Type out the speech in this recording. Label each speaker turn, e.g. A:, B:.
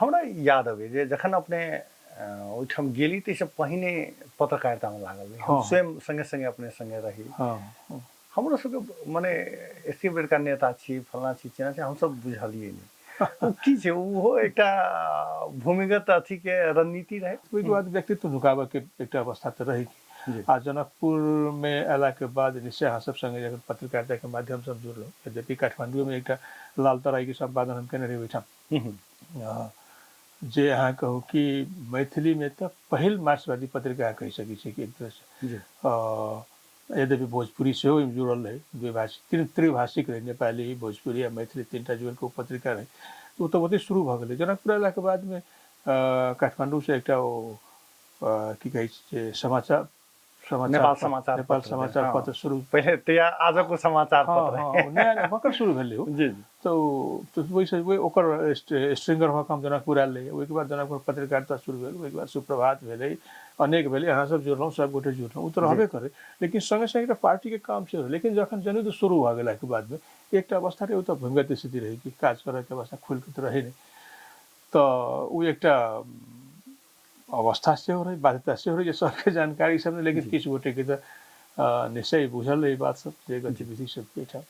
A: हमरा याद अबे जे जखन अपने ओहिठाम गेली तऽ सब पहिने पत्रकारिता में लागल रही हम स्वयं संगे संगे अपने संगे रही हमरो सबके माने एसी बेरका नेता छी फलना छी चिना छी हम सब बुझलिए नहीं की छै वो एकटा भूमिगत अथी के रणनीति रहे
B: ओहिके बाद व्यक्तित्व झुकाबे के एकटा अवस्था तऽ रही आ जनकपुर में अयला के बाद निश्चय अहाँ सब संगे जखन पत्रकारिता के माध्यम से जुड़लहुँ यद्यपि काठमांडू में एकटा लाल तराई के संपादन हम केने रही ओहिठाम जे अहाँ कहू कि मैथिली में तो पहिल मार्क्सवादी पत्रिका कहि सकै छी कि एक तरह से यद्यपि भोजपुरी से जुड़ल रहे द्विभाषी त्रिभाषिक रहे नेपाली भोजपुरी आ मैथिली तीनटा जुड़ल के पत्रिका रहे तो तो ओतै शुरू भ गेलै जनकपुर अयला के बाद में काठमांडू से एकटा की कहै छै समाचार
A: नेपाल समाचार
B: पत्र शुरू
A: पहले तो आज को समाचार पत्र
B: नया भर्खर शुरू भेलै हो
A: जी
B: तो वही ओकर स्ट्रिंगर भऽ हम जनकपुर आयल रही ओहिके बाद जनकपुर पत्रकारिता शुरू भेल ओहिके बाद सुप्रभात भेलै अनेक भेलै अहाँ सब जुड़लहुँ सब गोटे जुड़लहुँ तो रहबे करे लेकिन संगे संगे पार्टी के काम से लेकिन जखन जनयुद्ध शुरू भऽ गेला के बाद में एकटा अवस्था रहे तो भूमिगत स्थिति रही कि काज करे के अवस्था खुल के तो रहे नहीं तो वो एकटा अवस्था से हो रही बाध्यता से हो रही सबके जानकारी सब लेकिन किछु गोटे के निश्चय बुझल रही बात सब जे गतिविधि सब